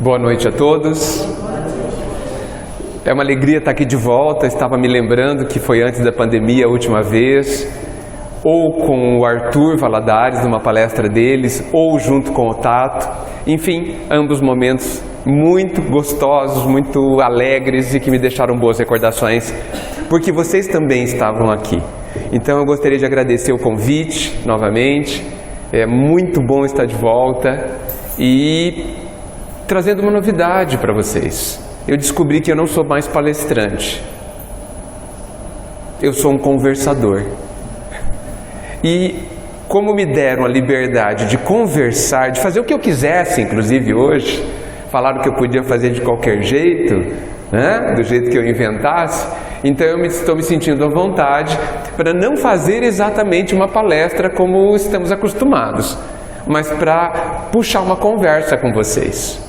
Boa noite a todos. É uma alegria estar aqui de volta. Estava me lembrando que foi antes da pandemia a última vez, ou com o Arthur Valadares, numa palestra deles, ou junto com o Tato. Enfim, ambos momentos muito gostosos, muito alegres e que me deixaram boas recordações, porque vocês também estavam aqui. Então eu gostaria de agradecer o convite novamente. É muito bom estar de volta e trazendo uma novidade para vocês. Eu descobri que eu não sou mais palestrante. Eu sou um conversador. E como me deram a liberdade de conversar, de fazer o que eu quisesse, inclusive hoje, falaram que eu podia fazer de qualquer jeito, né? Do jeito que eu inventasse, então eu estou me sentindo à vontade para não fazer exatamente uma palestra como estamos acostumados, mas para puxar uma conversa com vocês.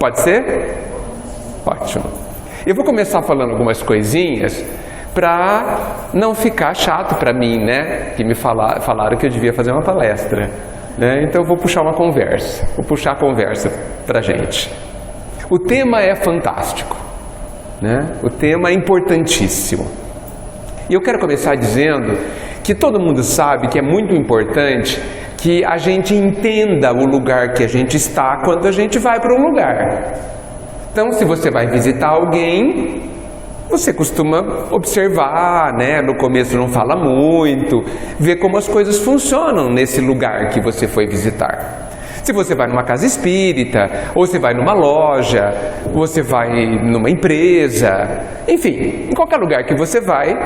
Pode ser? Ótimo. Eu vou começar falando algumas coisinhas para não ficar chato para mim, né? Que me falaram que eu devia fazer uma palestra, né? Então eu vou puxar uma conversa, vou puxar a conversa para a gente. O tema é fantástico, né? O tema é importantíssimo. E eu quero começar dizendo que todo mundo sabe que é muito importante que a gente entenda o lugar que a gente está quando a gente vai para um lugar. Então, se você vai visitar alguém, você costuma observar, né? No começo não fala muito, ver como as coisas funcionam nesse lugar que você foi visitar. Se você vai numa casa espírita, ou você vai numa loja, você vai numa empresa, enfim, em qualquer lugar que você vai,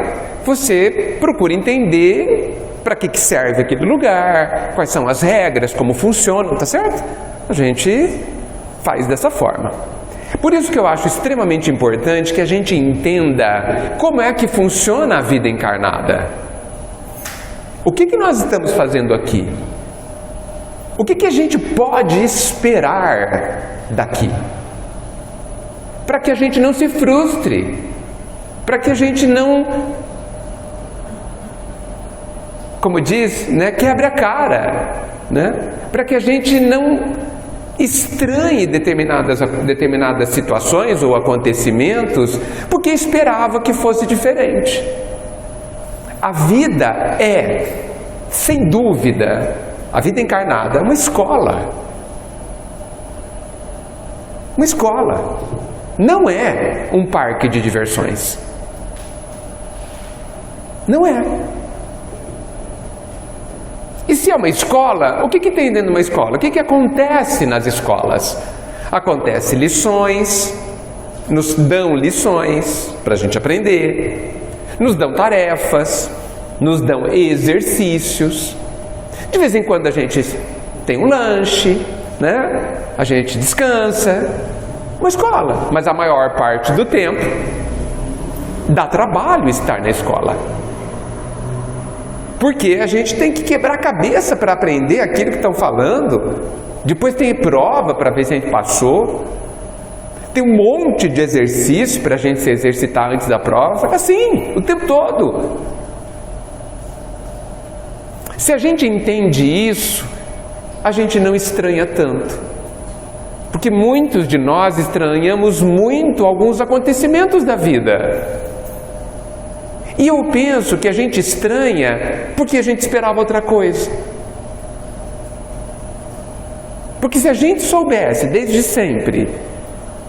você procura entender para que serve aquele lugar, quais são as regras, como funcionam, tá certo? A gente faz dessa forma. Por isso que eu acho extremamente importante que a gente entenda como é que funciona a vida encarnada. O que nós estamos fazendo aqui? O que a gente pode esperar daqui? Para que a gente não se frustre, para que a gente não, como diz, né, quebre a cara, né? Para que a gente não estranhe determinadas situações ou acontecimentos, porque esperava que fosse diferente. A vida é, sem dúvida, a vida encarnada é uma escola. Uma escola. Não é um parque de diversões. Não é. E se é uma escola, o que tem dentro de uma escola? O que acontece nas escolas? Acontece lições, nos dão lições para a gente aprender, nos dão tarefas, nos dão exercícios. De vez em quando a gente tem um lanche, né? A gente descansa. Uma escola, mas a maior parte do tempo dá trabalho estar na escola. Porque a gente tem que quebrar a cabeça para aprender aquilo que estão falando. Depois tem prova para ver se a gente passou. Tem um monte de exercício para a gente se exercitar antes da prova. Assim, o tempo todo. Se a gente entende isso, a gente não estranha tanto. Porque muitos de nós estranhamos muito alguns acontecimentos da vida. E eu penso que a gente estranha porque a gente esperava outra coisa. Porque se a gente soubesse desde sempre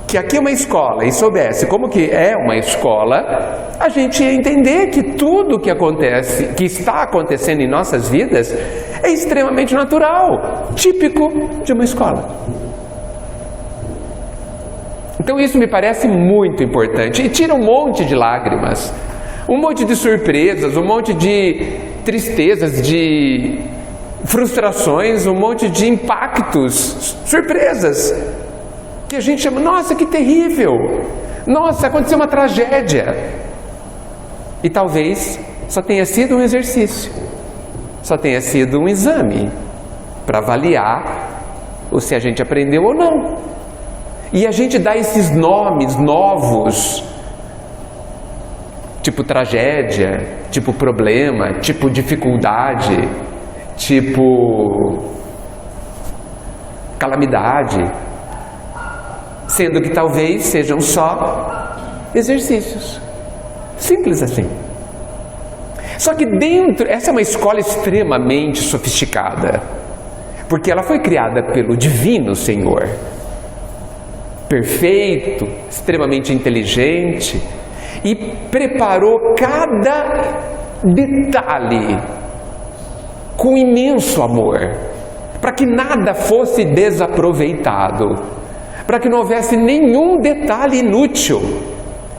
que aqui é uma escola e soubesse como que é uma escola, a gente ia entender que tudo que acontece, que está acontecendo em nossas vidas, é extremamente natural, típico de uma escola. Então isso me parece muito importante e tira um monte de lágrimas, um monte de surpresas, um monte de tristezas, de frustrações, um monte de impactos, surpresas, que a gente chama, nossa, que terrível, nossa, aconteceu uma tragédia. E talvez só tenha sido um exercício, só tenha sido um exame para avaliar se a gente aprendeu ou não. E a gente dá esses nomes novos, tipo tragédia, tipo problema, tipo dificuldade, tipo calamidade. sendo que talvez sejam só exercícios. Simples assim. Só que essa é uma escola extremamente sofisticada, porque ela foi criada pelo Divino Senhor, perfeito, extremamente inteligente, e preparou cada detalhe com imenso amor, para que nada fosse desaproveitado, para que não houvesse nenhum detalhe inútil,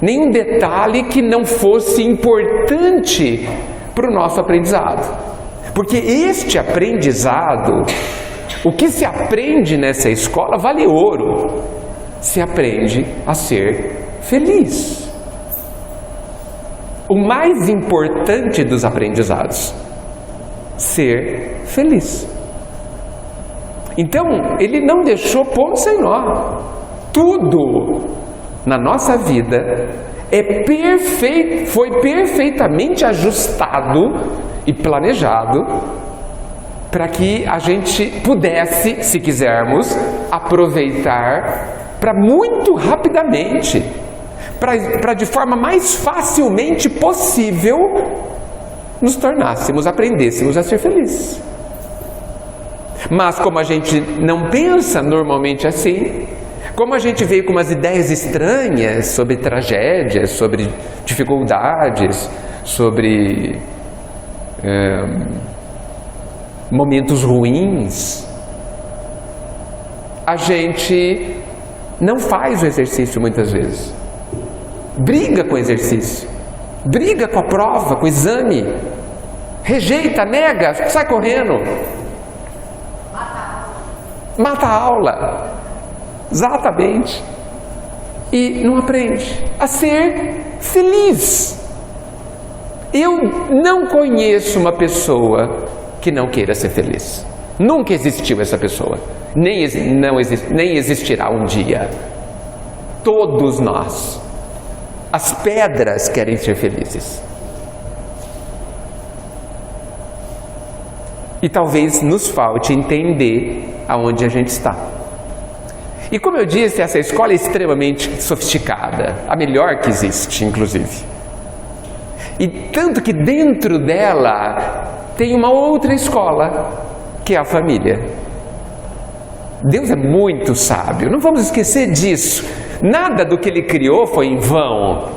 nenhum detalhe que não fosse importante para o nosso aprendizado. Porque este aprendizado, o que se aprende nessa escola vale ouro. Se aprende a ser feliz. O mais importante dos aprendizados, ser feliz. Então, ele não deixou ponto sem nó. Tudo na nossa vida foi perfeitamente ajustado e planejado para que a gente pudesse, se quisermos, aproveitar para muito rapidamente, para de forma mais facilmente possível nos aprendêssemos a ser felizes. Mas como a gente não pensa normalmente assim, como a gente veio com umas ideias estranhas sobre tragédias, sobre dificuldades, sobre momentos ruins, a gente não faz o exercício muitas vezes. Briga com o exercício, briga com a prova, com o exame, rejeita, nega, sai correndo, mata a aula, exatamente, e não aprende a ser feliz. Eu não conheço uma pessoa que não queira ser feliz. Nunca existiu essa pessoa, nem existirá um dia. Todos nós, as pedras querem ser felizes. E talvez nos falte entender aonde a gente está. E como eu disse, essa escola é extremamente sofisticada, a melhor que existe, inclusive. E tanto que dentro dela tem uma outra escola, que é a família. Deus é muito sábio, não vamos esquecer disso. Nada do que Ele criou foi em vão.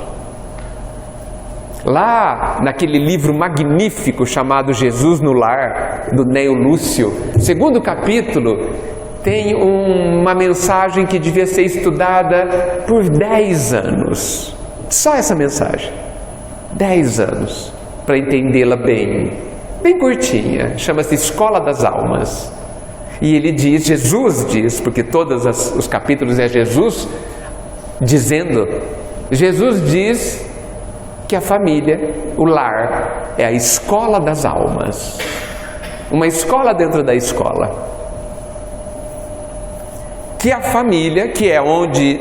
Lá naquele livro magnífico chamado Jesus no Lar, do Neo Lúcio, segundo capítulo, tem uma mensagem que devia ser estudada por 10 anos. Só essa mensagem. 10 anos para entendê-la bem curtinha. Chama-se Escola das Almas. E ele diz, Jesus diz, porque todos os capítulos é Jesus dizendo, Jesus diz que a família, o lar, é a escola das almas. Uma escola dentro da escola. Que a família, que é onde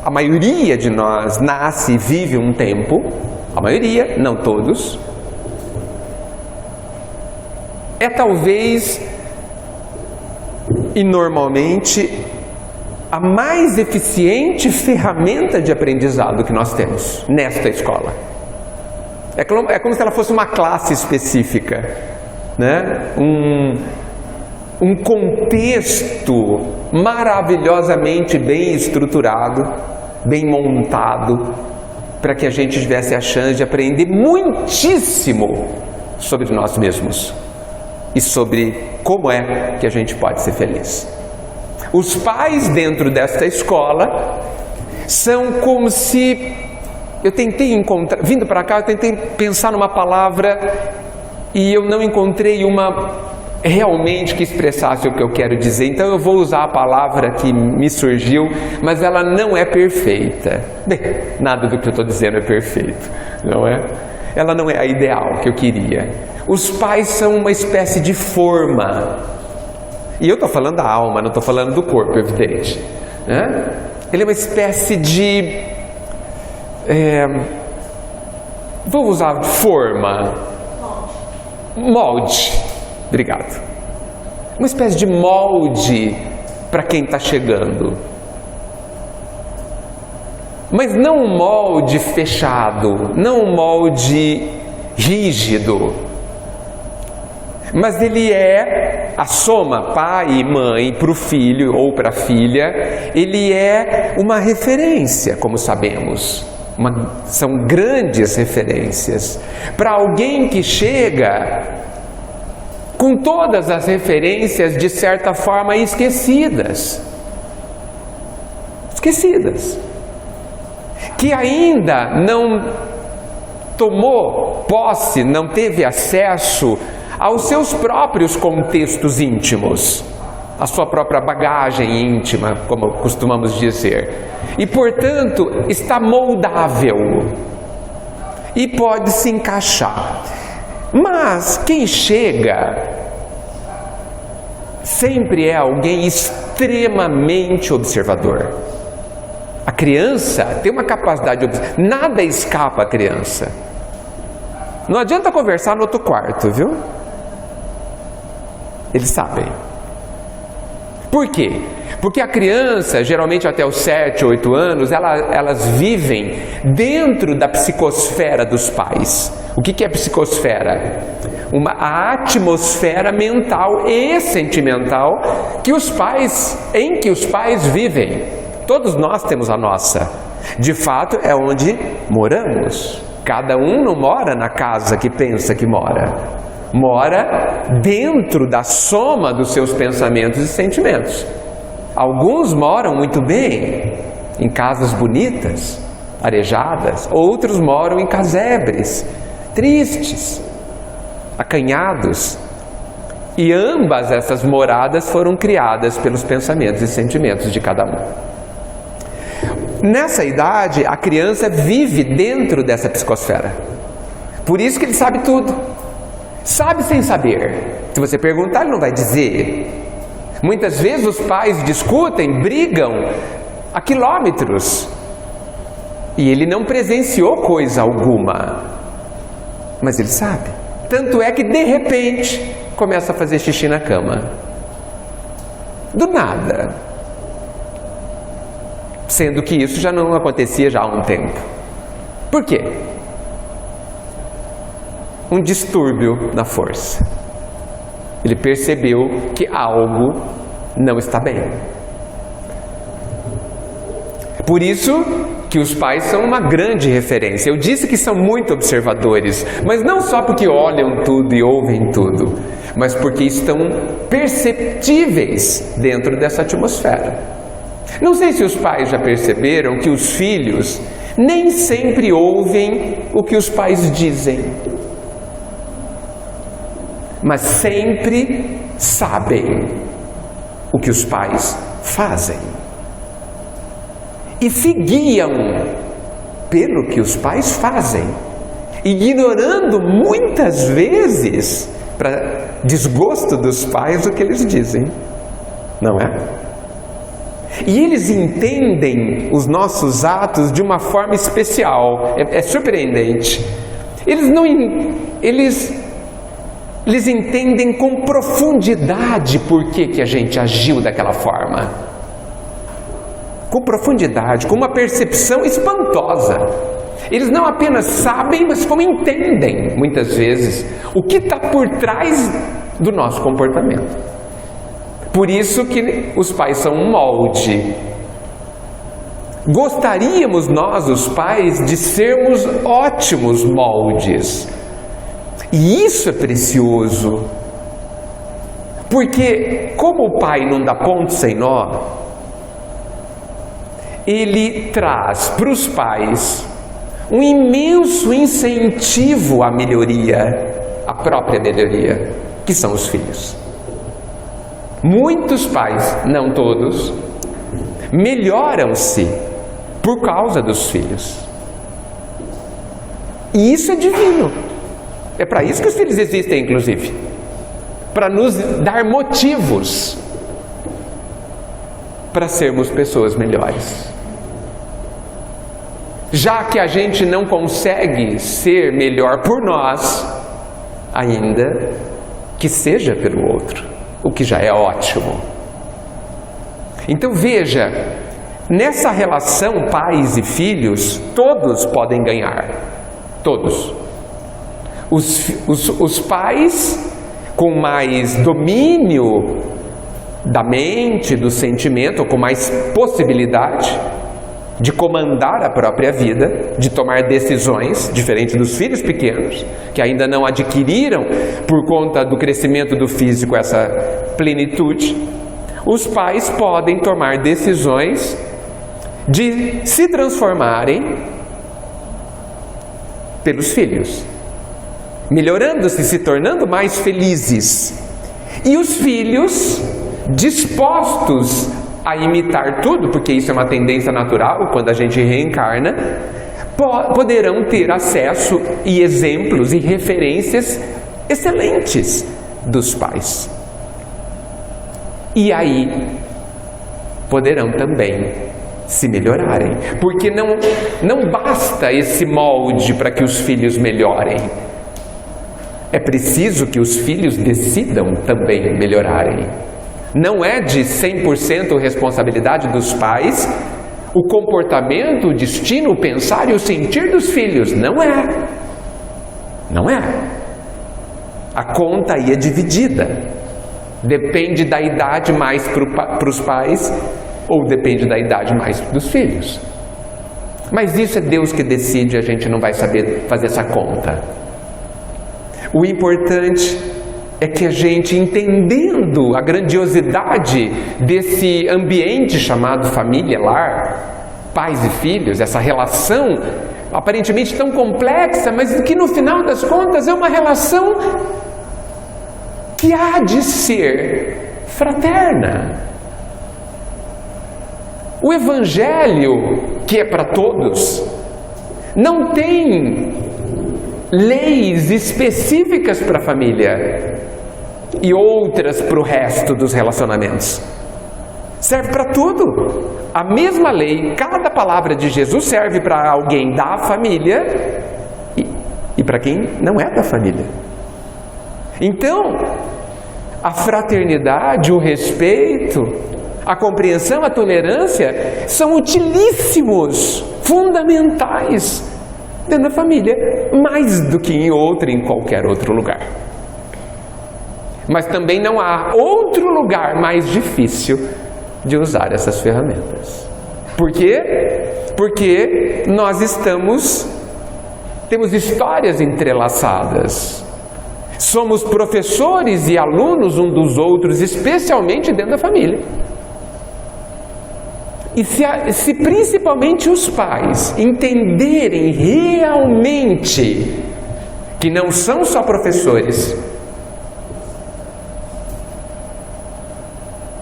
a maioria de nós nasce e vive um tempo, a maioria, não todos, é talvez e normalmente a mais eficiente ferramenta de aprendizado que nós temos nesta escola. É como se ela fosse uma classe específica, né? Um contexto maravilhosamente bem estruturado, bem montado, para que a gente tivesse a chance de aprender muitíssimo sobre nós mesmos e sobre como é que a gente pode ser feliz. Os pais dentro desta escola são como se... Eu tentei encontrar... Vindo para cá, eu tentei pensar numa palavra e eu não encontrei uma realmente que expressasse o que eu quero dizer. Então eu vou usar a palavra que me surgiu, mas ela não é perfeita. Bem, nada do que eu estou dizendo é perfeito, não é? Ela não é a ideal que eu queria. Os pais são uma espécie de forma. E eu estou falando da alma, não estou falando do corpo, evidente, né? Ele é uma espécie de... vou usar forma. Molde. Obrigado. Uma espécie de molde para quem está chegando. Mas não um molde fechado, não um molde rígido, mas ele é a soma pai e mãe para o filho ou para a filha, ele é uma referência, como sabemos, são grandes referências para alguém que chega com todas as referências de certa forma esquecidas, que ainda não tomou posse, não teve acesso aos seus próprios contextos íntimos, a sua própria bagagem íntima, como costumamos dizer, e portanto está moldável e pode se encaixar. Mas quem chega sempre é alguém extremamente observador. A criança tem uma capacidade de observar, nada escapa à criança. Não adianta conversar no outro quarto, viu? Eles sabem. Por quê? Porque a criança, geralmente até os 7, 8 anos, elas vivem dentro da psicosfera dos pais. O que é psicosfera? A atmosfera mental e sentimental em que os pais vivem. Todos nós temos a nossa. De fato, é onde moramos. Cada um não mora na casa que pensa que mora. Mora dentro da soma dos seus pensamentos e sentimentos. Alguns moram muito bem, em casas bonitas, arejadas. Outros moram em casebres, tristes, acanhados. E ambas essas moradas foram criadas pelos pensamentos e sentimentos de cada um. Nessa idade, a criança vive dentro dessa psicosfera. Por isso que ele sabe tudo. Sabe sem saber. Se você perguntar, ele não vai dizer. Muitas vezes os pais discutem, brigam a quilômetros. E ele não presenciou coisa alguma. Mas ele sabe. Tanto é que de repente começa a fazer xixi na cama. Do nada. Sendo que isso já não acontecia já há um tempo. Por quê? Um distúrbio na força. Ele percebeu que algo não está bem. Por isso que os pais são uma grande referência. Eu disse que são muito observadores, mas não só porque olham tudo e ouvem tudo, mas porque estão perceptíveis dentro dessa atmosfera. Não sei se os pais já perceberam que os filhos nem sempre ouvem o que os pais dizem, mas sempre sabem o que os pais fazem e se guiam pelo que os pais fazem, ignorando muitas vezes, para desgosto dos pais, o que eles dizem, não é? E eles entendem os nossos atos de uma forma especial, é surpreendente. Eles entendem com profundidade por que a gente agiu daquela forma. Com profundidade, com uma percepção espantosa. Eles não apenas sabem, mas como entendem, muitas vezes, o que está por trás do nosso comportamento. Por isso que os pais são um molde. Gostaríamos nós, os pais, de sermos ótimos moldes. E isso é precioso. Porque como o pai não dá ponto sem nó, ele traz para os pais um imenso incentivo à melhoria, à própria melhoria, que são os filhos. Muitos pais, não todos, melhoram-se por causa dos filhos. E isso é divino. É para isso que os filhos existem, inclusive. Para nos dar motivos para sermos pessoas melhores. Já que a gente não consegue ser melhor por nós, ainda que seja pelo outro. O que já é ótimo. Então veja, Nessa relação, pais e filhos, todos podem ganhar. Todos. Os pais com mais domínio da mente, do sentimento, com mais possibilidade de comandar a própria vida, de tomar decisões, diferente dos filhos pequenos, que ainda não adquiriram, por conta do crescimento do físico, essa plenitude. Os pais podem tomar decisões de se transformarem pelos filhos, melhorando-se, se tornando mais felizes. E os filhos, dispostos a imitar tudo, porque isso é uma tendência natural quando a gente reencarna, poderão ter acesso e exemplos e referências excelentes dos pais. E aí poderão também se melhorarem, porque não basta esse molde para que os filhos melhorem. É preciso que os filhos decidam também melhorarem. Não é de 100% responsabilidade dos pais o comportamento, o destino, o pensar e o sentir dos filhos. Não é. Não é. A conta aí é dividida. Depende da idade mais para os pais ou depende da idade mais dos filhos. Mas isso é Deus que decide, a gente não vai saber fazer essa conta. O importante é que a gente, entendendo a grandiosidade desse ambiente chamado família, lar, pais e filhos, essa relação aparentemente tão complexa, mas que no final das contas é uma relação que há de ser fraterna. O Evangelho, que é para todos, não tem leis específicas para a família e outras para o resto dos relacionamentos. Serve para tudo. A mesma lei, cada palavra de Jesus serve para alguém da família e para quem não é da família. Então, a fraternidade, o respeito, a compreensão, a tolerância são utilíssimos, fundamentais dentro da família, mais do que em qualquer outro lugar. Mas também não há outro lugar mais difícil de usar essas ferramentas. Por quê? Porque nós temos histórias entrelaçadas. Somos professores e alunos um dos outros, especialmente dentro da família. E se principalmente os pais entenderem realmente que não são só professores,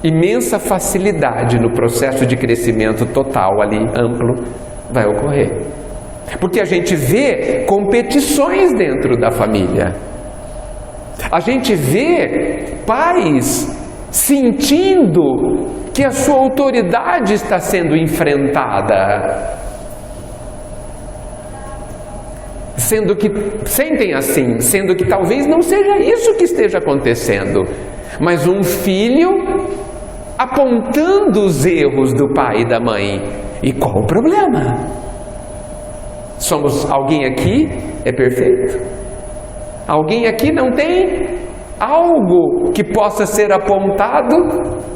imensa facilidade no processo de crescimento total ali, amplo, vai ocorrer. Porque a gente vê competições dentro da família. A gente vê pais sentindo que a sua autoridade está sendo enfrentada, sendo que sentem assim, sendo que talvez não seja isso que esteja acontecendo, mas um filho apontando os erros do pai e da mãe. E qual o problema? Alguém aqui é perfeito? Alguém aqui não tem algo que possa ser apontado?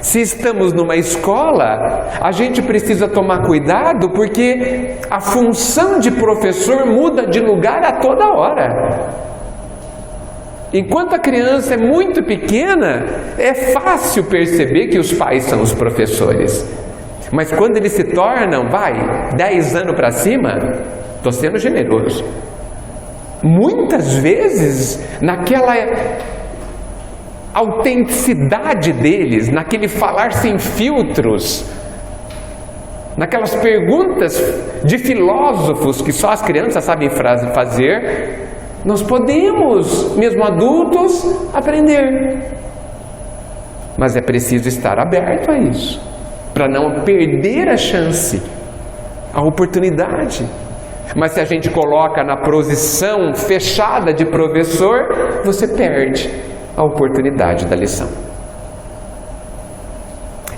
Se estamos numa escola, a gente precisa tomar cuidado, porque a função de professor muda de lugar a toda hora. Enquanto a criança é muito pequena, é fácil perceber que os pais são os professores. Mas quando eles se tornam, 10 anos para cima, estou sendo generoso, muitas vezes, naquela autenticidade deles, naquele falar sem filtros, naquelas perguntas de filósofos que só as crianças sabem fazer, nós podemos, mesmo adultos, aprender. Mas é preciso estar aberto a isso, para não perder a chance, a oportunidade. Mas se a gente coloca na posição fechada de professor, você perde a oportunidade da lição.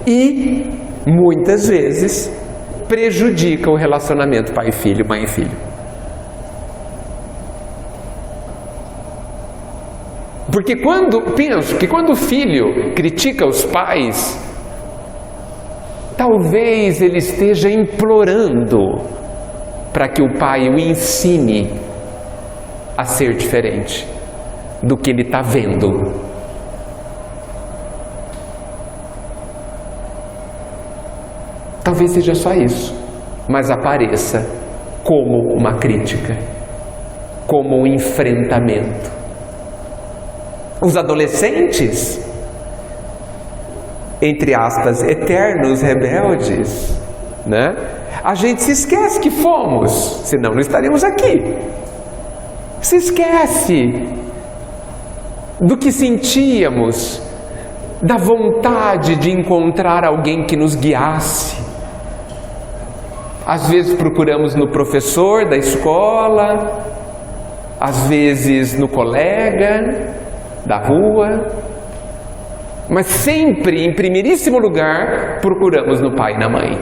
e, muitas vezes, prejudica o relacionamento pai e filho, mãe e filho. Porque penso que quando o filho critica os pais, talvez ele esteja implorando para que o pai o ensine a ser diferente do que ele está vendo. Talvez seja só isso, mas apareça como uma crítica, como um enfrentamento. Os adolescentes, entre aspas, eternos rebeldes, né? A gente se esquece que fomos, senão não estaríamos aqui. Se esquece do que sentíamos, da vontade de encontrar alguém que nos guiasse. Às vezes procuramos no professor da escola, às vezes no colega da rua, mas sempre, em primeiríssimo lugar, procuramos no pai e na mãe.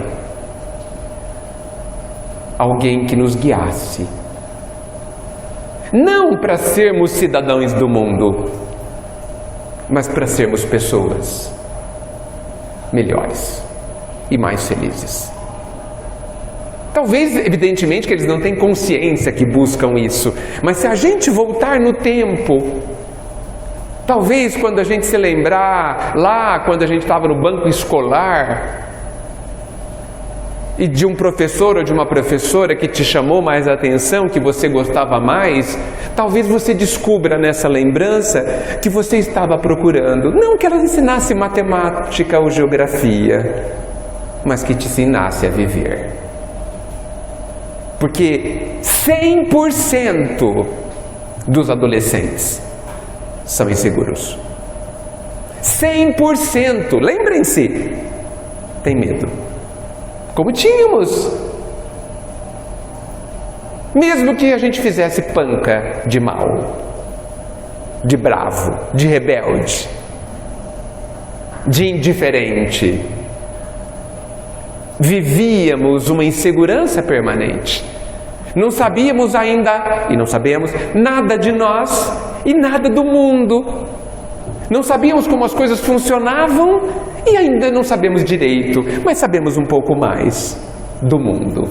Alguém que nos guiasse. Não para sermos cidadãos do mundo, mas para sermos pessoas melhores e mais felizes. Talvez, evidentemente, que eles não têm consciência que buscam isso, mas se a gente voltar no tempo, talvez quando a gente se lembrar, lá quando a gente estava no banco escolar, e de um professor ou de uma professora que te chamou mais a atenção, que você gostava mais, talvez você descubra nessa lembrança que você estava procurando, não que ela ensinasse matemática ou geografia, mas que te ensinasse a viver. Porque 100% dos adolescentes são inseguros. 100%, lembrem-se, tem medo. Como tínhamos. Mesmo que a gente fizesse panca de mal, de bravo, de rebelde, de indiferente, vivíamos uma insegurança permanente. Não sabíamos ainda, e não sabemos, nada de nós e nada do mundo. Não sabíamos como as coisas funcionavam e ainda não sabemos direito, mas sabemos um pouco mais do mundo.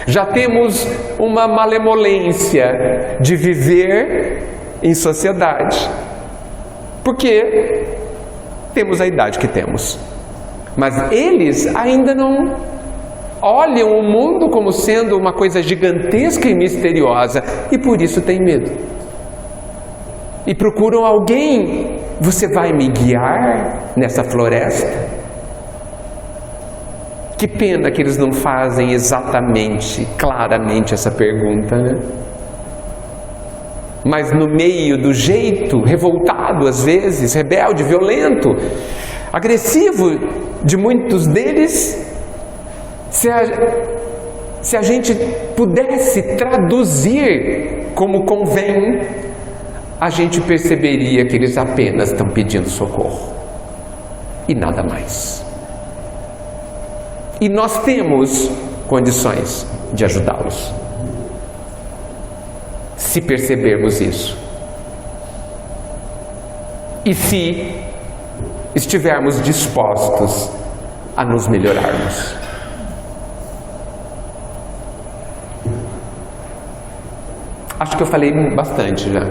Já temos uma malemolência de viver em sociedade, porque temos a idade que temos. Mas eles ainda não olham o mundo como sendo uma coisa gigantesca e misteriosa e por isso têm medo. E procuram alguém. Você vai me guiar nessa floresta? Que pena que eles não fazem exatamente, claramente essa pergunta, né? Mas no meio do jeito revoltado, às vezes, rebelde, violento, agressivo de muitos deles, se a gente pudesse traduzir como convém, a gente perceberia que eles apenas estão pedindo socorro e nada mais. E nós temos condições de ajudá-los, se percebermos isso e se estivermos dispostos a nos melhorarmos. Acho que eu falei bastante já.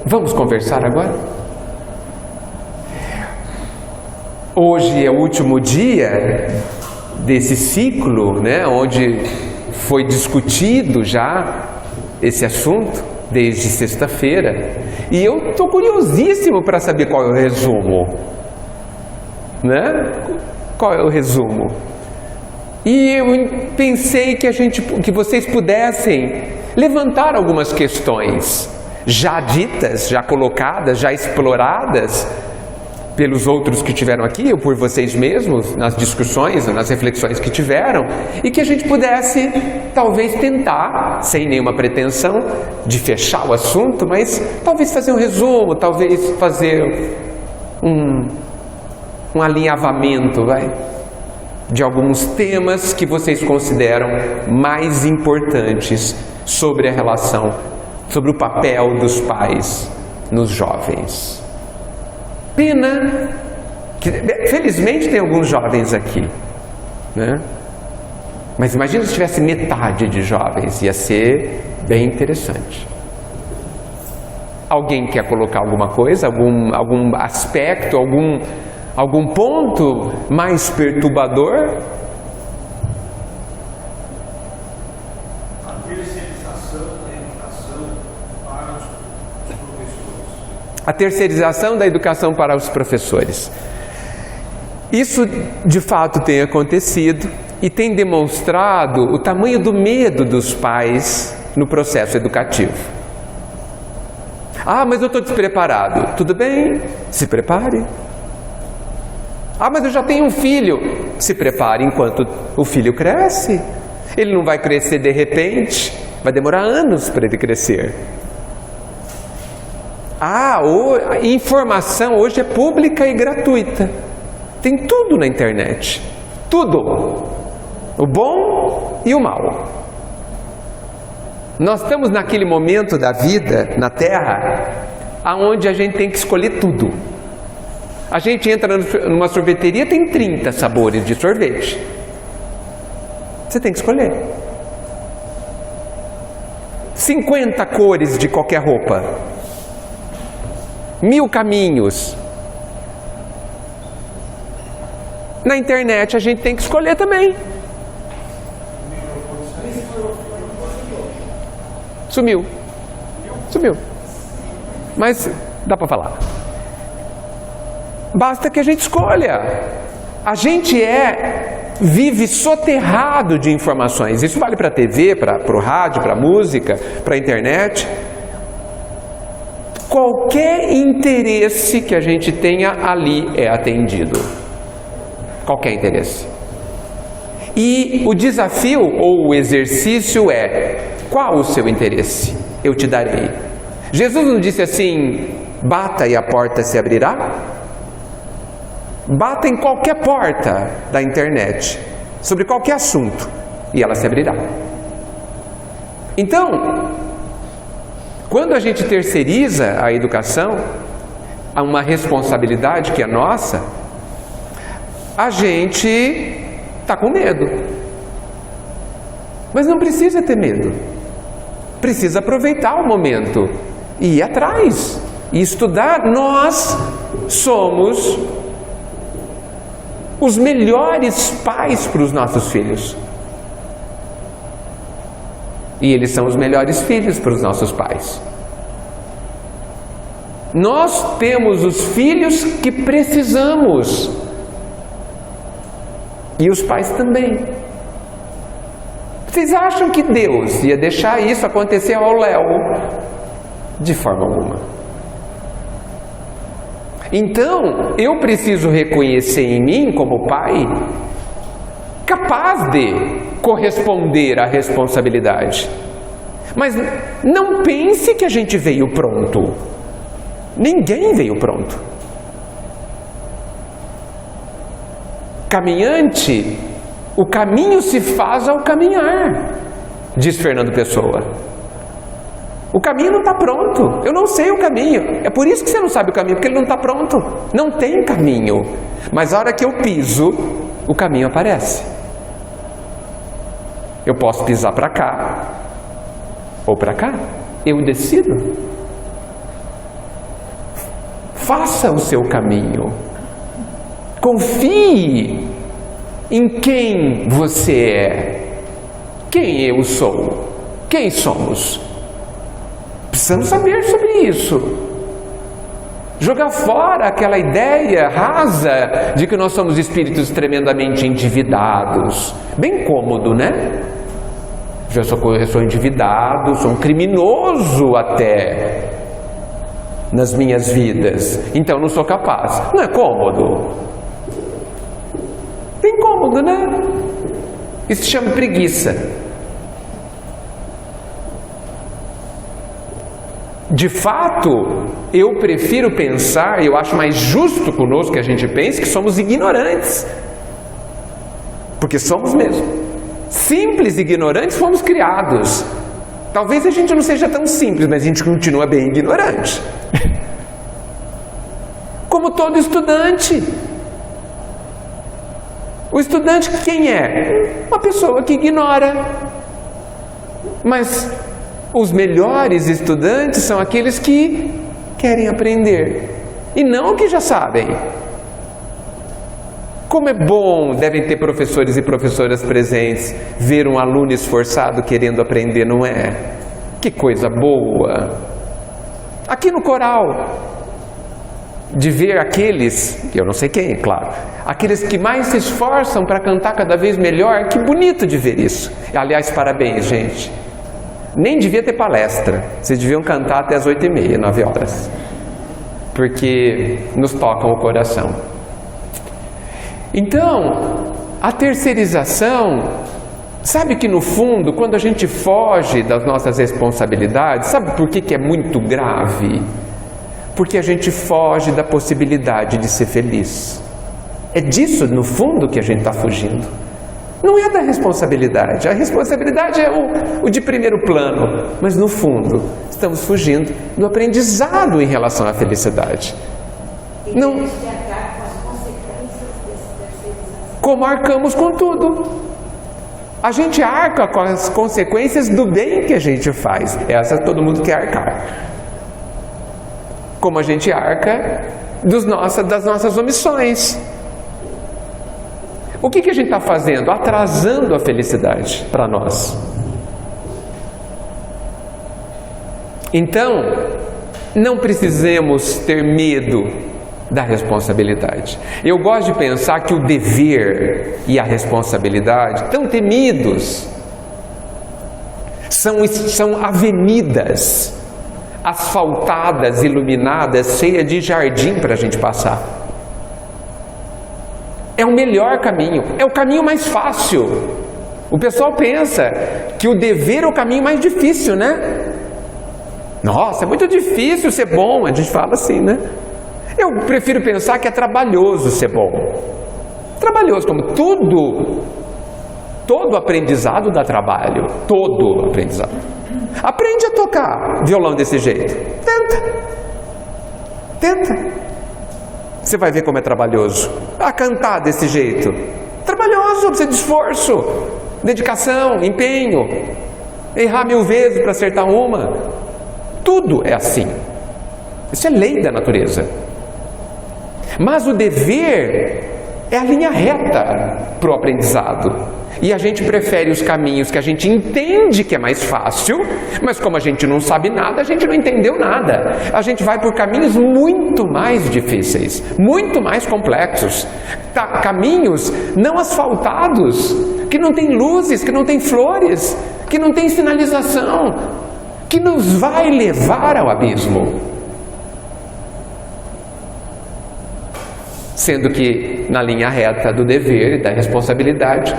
Vamos conversar agora? Hoje é o último dia desse ciclo, né, onde foi discutido já esse assunto desde sexta-feira. E eu estou curiosíssimo para saber qual é o resumo, né? Qual é o resumo? E eu pensei que vocês pudessem levantar algumas questões já ditas, já colocadas, já exploradas pelos outros que tiveram aqui, ou por vocês mesmos, nas discussões, nas reflexões que tiveram, e que a gente pudesse, talvez, tentar, sem nenhuma pretensão de fechar o assunto, mas talvez fazer um resumo, talvez fazer um alinhavamento, de alguns temas que vocês consideram mais importantes sobre a relação, sobre o papel dos pais nos jovens. Pena que, felizmente, tem alguns jovens aqui, né? Mas imagina se tivesse metade de jovens, ia ser bem interessante. Alguém quer colocar alguma coisa, algum aspecto, algum ponto mais perturbador? A terceirização da educação para os professores. A terceirização da educação para os professores. Isso de fato tem acontecido e tem demonstrado o tamanho do medo dos pais no processo educativo. Ah, mas eu estou despreparado. Tudo bem, se prepare. Ah, mas eu já tenho um filho. Se prepare enquanto o filho cresce. Ele não vai crescer de repente, vai demorar anos para ele crescer. Ah, a informação hoje é pública e gratuita. Tem tudo na internet. Tudo. O bom e o mal. Nós estamos naquele momento da vida, na Terra, onde a gente tem que escolher tudo. A gente entra numa sorveteria, tem 30 sabores de sorvete. Você tem que escolher. 50 cores de qualquer roupa. 1000 caminhos. Na internet a gente tem que escolher também. Sumiu. Mas dá para falar. Basta que a gente escolha. A gente vive soterrado de informações. Isso vale para a TV, para o rádio, para a música, para a internet. Qualquer interesse que a gente tenha ali é atendido. Qualquer interesse. E o desafio ou o exercício qual o seu interesse? Eu te darei. Jesus não disse assim, bata e a porta se abrirá? Bata em qualquer porta da internet, sobre qualquer assunto, e ela se abrirá. Então, quando a gente terceiriza a educação a uma responsabilidade que é nossa, a gente está com medo. Mas não precisa ter medo. Precisa aproveitar o momento e ir atrás e estudar. Nós somos os melhores pais para os nossos filhos. E eles são os melhores filhos para os nossos pais. Nós temos os filhos que precisamos. E os pais também. Vocês acham que Deus ia deixar isso acontecer ao Léo? De forma alguma. Então, eu preciso reconhecer em mim, como pai, capaz de corresponder à responsabilidade. Mas não pense que a gente veio pronto. Ninguém veio pronto. Caminhante, o caminho se faz ao caminhar, diz Fernando Pessoa. O caminho não está pronto. Eu não sei o caminho. É por isso que você não sabe o caminho, porque ele não está pronto. Não tem caminho. Mas a hora que eu piso, o caminho aparece. Eu posso pisar para cá ou para cá. Eu decido. Faça o seu caminho. Confie em quem você é. Quem eu sou. Quem somos. Precisamos saber sobre isso. Jogar fora aquela ideia rasa de que nós somos espíritos tremendamente endividados. Bem cômodo, né? Eu sou endividado, sou um criminoso até nas minhas vidas. Então não sou capaz. Não é cômodo? Bem cômodo, né? Isso se chama preguiça. De fato, eu prefiro pensar, eu acho mais justo conosco que a gente pense que somos ignorantes. Porque somos mesmo. Simples ignorantes fomos criados. Talvez a gente não seja tão simples, mas a gente continua bem ignorante. Como todo estudante. O estudante quem é? Uma pessoa que ignora. Mas os melhores estudantes são aqueles que querem aprender e não que já sabem. Como é bom, devem ter professores e professoras presentes, ver um aluno esforçado querendo aprender, não é? Que coisa boa! Aqui no coral, de ver aqueles, eu não sei quem, claro, aqueles que mais se esforçam para cantar cada vez melhor, que bonito de ver isso. Aliás, parabéns, gente. Nem devia ter palestra, vocês deviam cantar até as 8h30, 9 horas, porque nos tocam o coração. Então, a terceirização, sabe que no fundo, quando a gente foge das nossas responsabilidades, sabe por que é muito grave? Porque a gente foge da possibilidade de ser feliz. É disso, no fundo, que a gente está fugindo. Não é da responsabilidade. A responsabilidade é o de primeiro plano. Mas, no fundo, estamos fugindo do aprendizado em relação à felicidade. Não. Como arcamos com tudo. A gente arca com as consequências do bem que a gente faz. Essa todo mundo quer arcar. Como a gente arca das nossas omissões. O que a gente está fazendo? Atrasando a felicidade para nós. Então, não precisamos ter medo da responsabilidade. Eu gosto de pensar que o dever e a responsabilidade, tão temidos, são avenidas asfaltadas, iluminadas, cheias de jardim para a gente passar. É o melhor caminho, é o caminho mais fácil. O pessoal pensa que o dever é o caminho mais difícil, né? Nossa, é muito difícil ser bom, a gente fala assim, né? Eu prefiro pensar que é trabalhoso ser bom. Trabalhoso, como todo aprendizado dá trabalho, todo aprendizado. Aprende a tocar violão desse jeito. Tenta. Você vai ver como é trabalhoso. A cantar desse jeito. Trabalhoso, precisa de esforço, dedicação, empenho. Errar 1000 vezes para acertar uma. Tudo é assim. Isso é lei da natureza. Mas o dever é a linha reta para o aprendizado. E a gente prefere os caminhos que a gente entende que é mais fácil, mas como a gente não sabe nada, a gente não entendeu nada. A gente vai por caminhos muito mais difíceis, muito mais complexos. Caminhos não asfaltados, que não tem luzes, que não tem flores, que não tem sinalização, que nos vai levar ao abismo. Sendo que na linha reta do dever e da responsabilidade,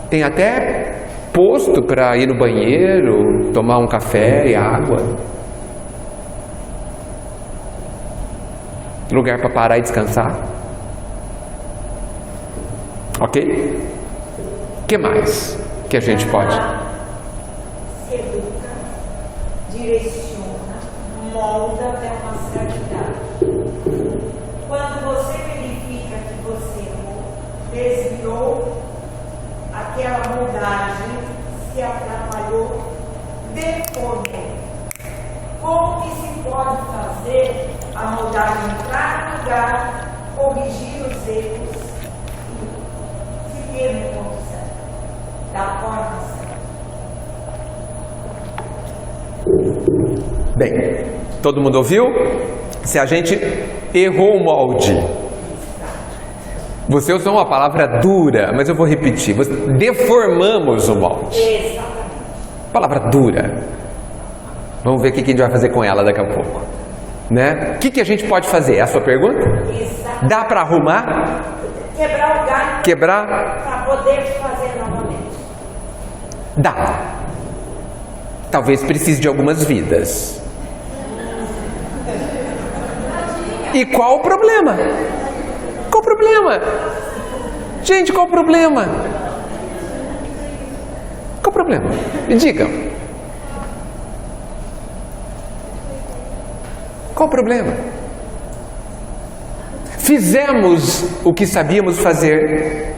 tem até posto para ir no banheiro, tomar um café e água. Lugar para parar e descansar. Ok? O que mais que a gente pode? Se educa, direciona, molda até uma certa idade. Quando você verifica que você desviou, aquela moldagem se atrapalhou, deformou. Como que se pode fazer a moldagem entrar no lugar, corrigir os erros e se ter no ponto certo, da forma certa? Bem, todo mundo ouviu? Se a gente errou o molde, você usou uma palavra dura, mas eu vou repetir. Deformamos o molde. Exatamente. Palavra dura. Vamos ver o que a gente vai fazer com ela daqui a pouco. Né? O que a gente pode fazer? É a sua pergunta? Exatamente. Dá para arrumar? Quebrar o galho. Quebrar? Para poder fazer novamente. Dá. Talvez precise de algumas vidas. E qual o problema? Qual o problema? Gente, qual o problema? Qual o problema? Me digam. Qual o problema? Fizemos o que sabíamos fazer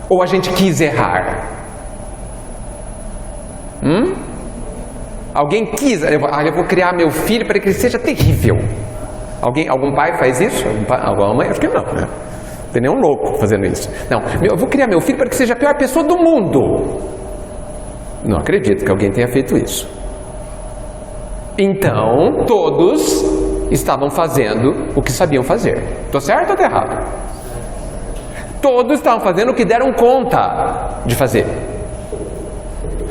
ou a gente quis errar? Alguém quis, eu vou criar meu filho para que ele seja terrível. Algum pai faz isso? Alguma mãe? Acho que não, né? Não tem nenhum louco fazendo isso. Não, eu vou criar meu filho para que seja a pior pessoa do mundo. Não acredito que alguém tenha feito isso. Então, todos estavam fazendo o que sabiam fazer. Estou certo ou estou errado? Todos estavam fazendo o que deram conta de fazer.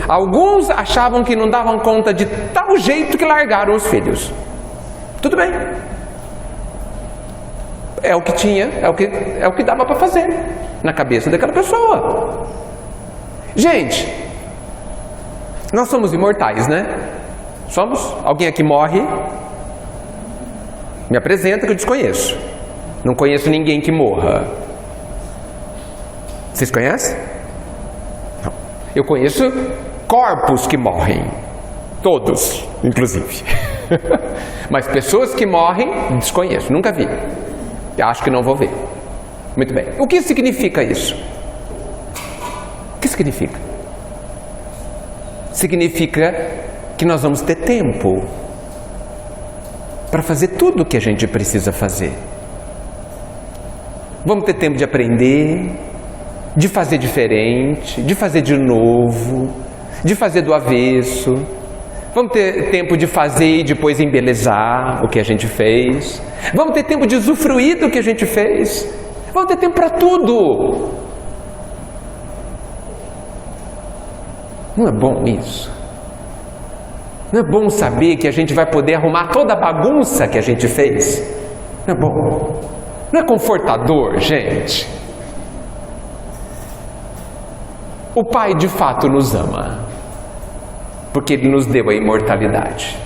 Alguns achavam que não davam conta de tal jeito que largaram os filhos. Tudo bem. É o que tinha, é o que dava para fazer na cabeça daquela pessoa. Gente, nós somos imortais, né? Somos? Alguém aqui morre? Me apresenta que eu desconheço. Não conheço ninguém que morra. Vocês conhecem? Não. Eu conheço corpos que morrem. Todos, inclusive. Mas pessoas que morrem, desconheço, nunca vi. Acho que não vou ver. Muito bem. O que significa isso? O que significa? Significa que nós vamos ter tempo para fazer tudo o que a gente precisa fazer. Vamos ter tempo de aprender, de fazer diferente, de fazer de novo, de fazer do avesso. Vamos ter tempo de fazer e depois embelezar o que a gente fez. Vamos ter tempo de usufruir do que a gente fez. Vamos ter tempo para tudo. Não é bom isso? Não é bom saber que a gente vai poder arrumar toda a bagunça que a gente fez? Não é bom? Não é confortador, gente? O Pai de fato nos ama, porque Ele nos deu a imortalidade.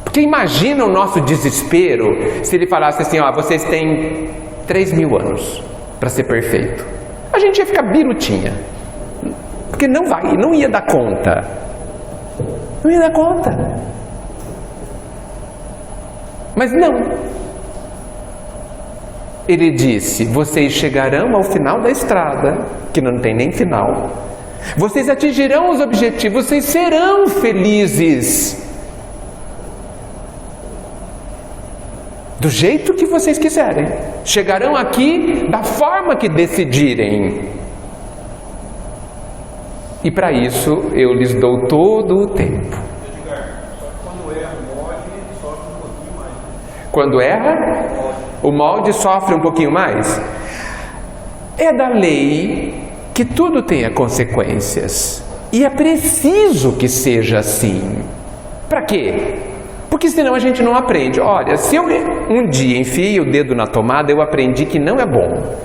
Porque imagina o nosso desespero se Ele falasse assim, ó, vocês têm 3.000 anos para ser perfeito. A gente ia ficar birutinha, porque não ia dar conta. Não ia dar conta. Mas não. Ele disse, vocês chegarão ao final da estrada, que não tem nem final. Vocês atingirão os objetivos, vocês serão felizes. Do jeito que vocês quiserem. Chegarão aqui da forma que decidirem. E para isso eu lhes dou todo o tempo. Quando erra o molde, sofre um pouquinho mais. Quando erra, o molde sofre um pouquinho mais. É da lei que tudo tenha consequências. E é preciso que seja assim. Para quê? Porque senão a gente não aprende. Olha, se eu um dia enfiei o dedo na tomada, eu aprendi que não é bom.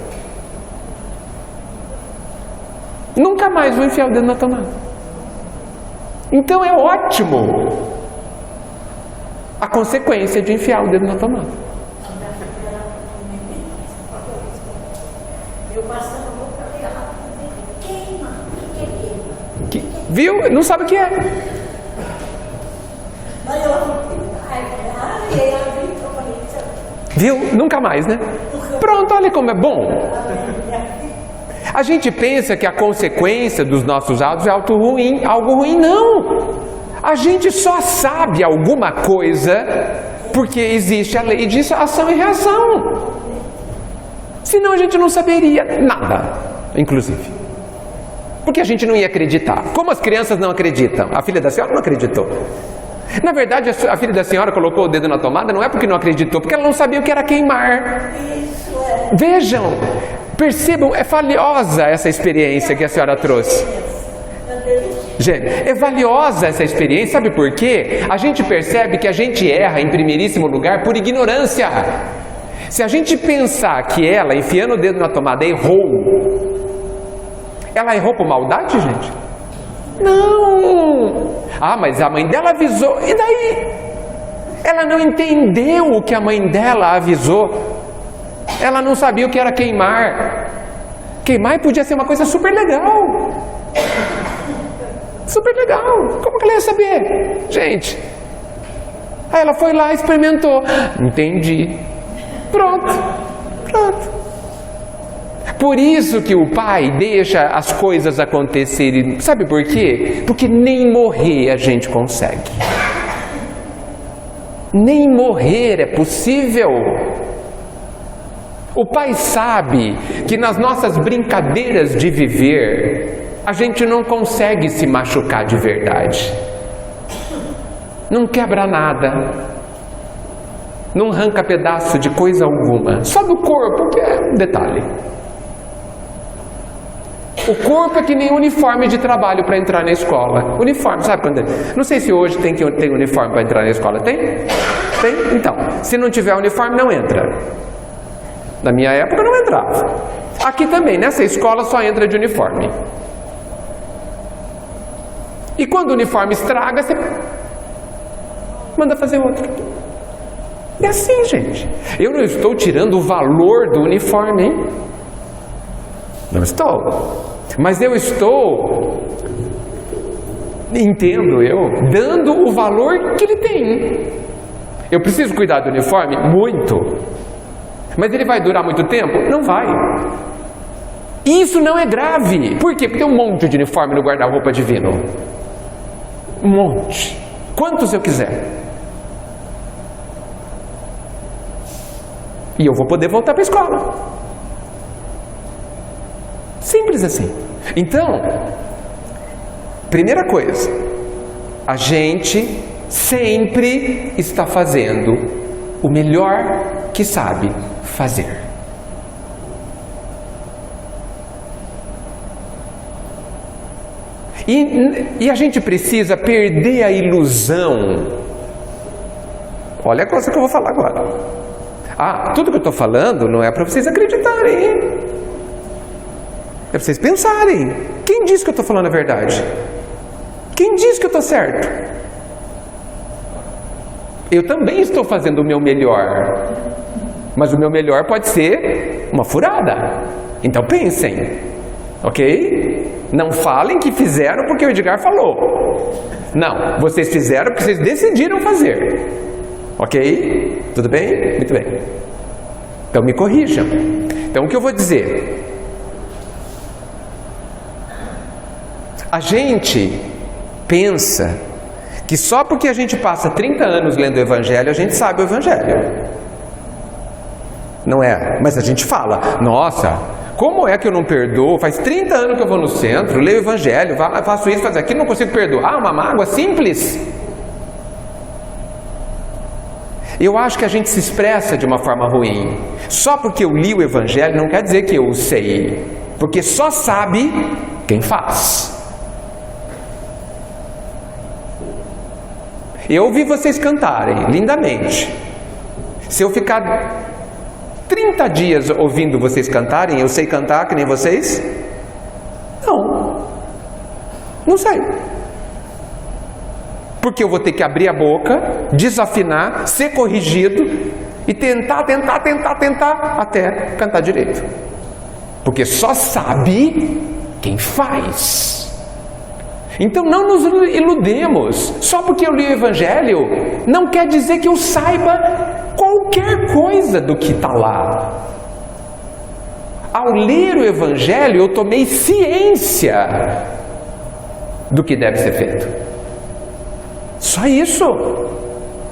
Nunca mais vou enfiar o dedo na tomada. Então é ótimo a consequência de enfiar o dedo na tomada. Eu passando a boca dela, queima, o que é queima? Viu? Não sabe o que é. Aí ela Viu? Nunca mais, né? Pronto, olha como é bom. A gente pensa que a consequência dos nossos atos é algo ruim, não. A gente só sabe alguma coisa porque existe a lei de ação e reação. Senão a gente não saberia nada, inclusive. Porque a gente não ia acreditar. Como as crianças não acreditam? A filha da senhora não acreditou. Na verdade, a filha da senhora colocou o dedo na tomada não é porque não acreditou, porque ela não sabia o que era queimar. Vejam, percebam, é valiosa essa experiência que a senhora trouxe. Gente, é valiosa essa experiência, sabe por quê? A gente percebe que a gente erra em primeiríssimo lugar por ignorância. Se a gente pensar que ela, enfiando o dedo na tomada, errou, ela errou por maldade, gente? Não! Ah, mas a mãe dela avisou, e daí? Ela não entendeu o que a mãe dela avisou. Ela não sabia o que era queimar. Queimar podia ser uma coisa super legal. Super legal. Como que ela ia saber? Gente, aí ela foi lá e experimentou. Entendi. Pronto. Por isso que o pai deixa as coisas acontecerem. Sabe por quê? Porque nem morrer a gente consegue. Nem morrer é possível. O pai sabe que nas nossas brincadeiras de viver, a gente não consegue se machucar de verdade. Não quebra nada. Não arranca pedaço de coisa alguma. Só do corpo, que é um detalhe. O corpo é que nem uniforme de trabalho para entrar na escola. Uniforme, sabe quando é? Não sei se hoje tem uniforme para entrar na escola. Tem? Tem? Então, se não tiver uniforme, não entra. Na minha época não entrava. Aqui também, nessa escola só entra de uniforme. E quando o uniforme estraga, você manda fazer outro. É assim, gente. Eu não estou tirando o valor do uniforme, hein? Não estou. Mas eu estou, entendo eu, dando o valor que ele tem. Eu preciso cuidar do uniforme? Muito. Mas ele vai durar muito tempo? Não vai. Isso não é grave. Por quê? Porque tem um monte de uniforme no guarda-roupa divino. Um monte. Quantos eu quiser. E eu vou poder voltar para a escola. Simples assim. Então, primeira coisa, a gente sempre está fazendo o melhor que sabe fazer. E a gente precisa perder a ilusão. Olha a coisa que eu vou falar agora. Tudo que eu estou falando não é para vocês acreditarem, hein? É para vocês pensarem. Quem disse que eu estou falando a verdade? Quem disse que eu estou certo? Eu também estou fazendo o meu melhor. Mas o meu melhor pode ser uma furada. Então pensem. Ok? Não falem que fizeram porque o Edgar falou. Não, vocês fizeram porque vocês decidiram fazer. Ok? Tudo bem? Muito bem. Então me corrijam. Então o que eu vou dizer? A gente pensa que só porque a gente passa 30 anos lendo o Evangelho, a gente sabe o Evangelho. Não é? Mas a gente fala, nossa, como é que eu não perdoo? Faz 30 anos que eu vou no centro, leio o Evangelho, faço isso, faço aquilo, não consigo perdoar. Uma mágoa simples. Eu acho que a gente se expressa de uma forma ruim. Só porque eu li o Evangelho não quer dizer que eu o sei. Porque só sabe quem faz. Eu ouvi vocês cantarem lindamente. Se eu ficar 30 dias ouvindo vocês cantarem, eu sei cantar que nem vocês? Não sei. Porque eu vou ter que abrir a boca, desafinar, ser corrigido e tentar até cantar direito. Porque só sabe quem faz. Então não nos iludemos. Só porque eu li o Evangelho não quer dizer que eu saiba qualquer coisa do que está lá. Ao ler o Evangelho eu tomei ciência do que deve ser feito. Só isso.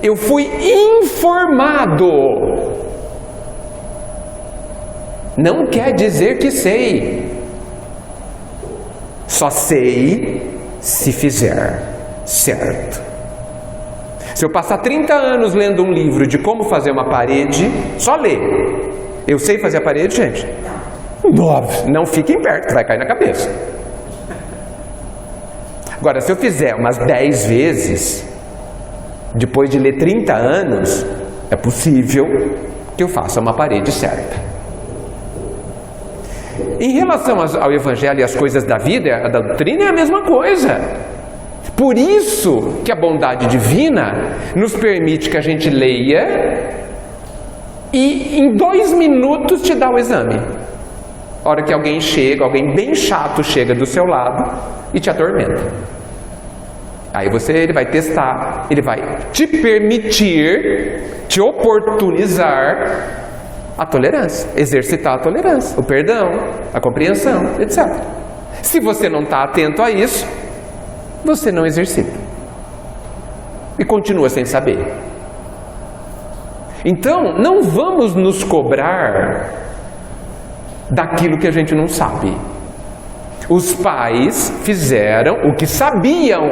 Eu fui informado. Não quer dizer que sei. Só sei se fizer certo. Se eu passar 30 anos lendo um livro de como fazer uma parede, só ler. Eu sei fazer a parede, gente? Não fiquem perto, vai cair na cabeça. Agora, se eu fizer umas 10 vezes, depois de ler 30 anos, é possível que eu faça uma parede certa. Em relação ao Evangelho e às coisas da vida, a doutrina é a mesma coisa. Por isso que a bondade divina nos permite que a gente leia e em 2 minutos te dá o exame. A hora que alguém chega, alguém bem chato chega do seu lado e te atormenta. Aí ele vai testar, ele vai te permitir, te oportunizar a tolerância, exercitar a tolerância, o perdão, a compreensão, etc. Se você não está atento a isso, você não exercita. E continua sem saber. Então, não vamos nos cobrar daquilo que a gente não sabe. Os pais fizeram o que sabiam,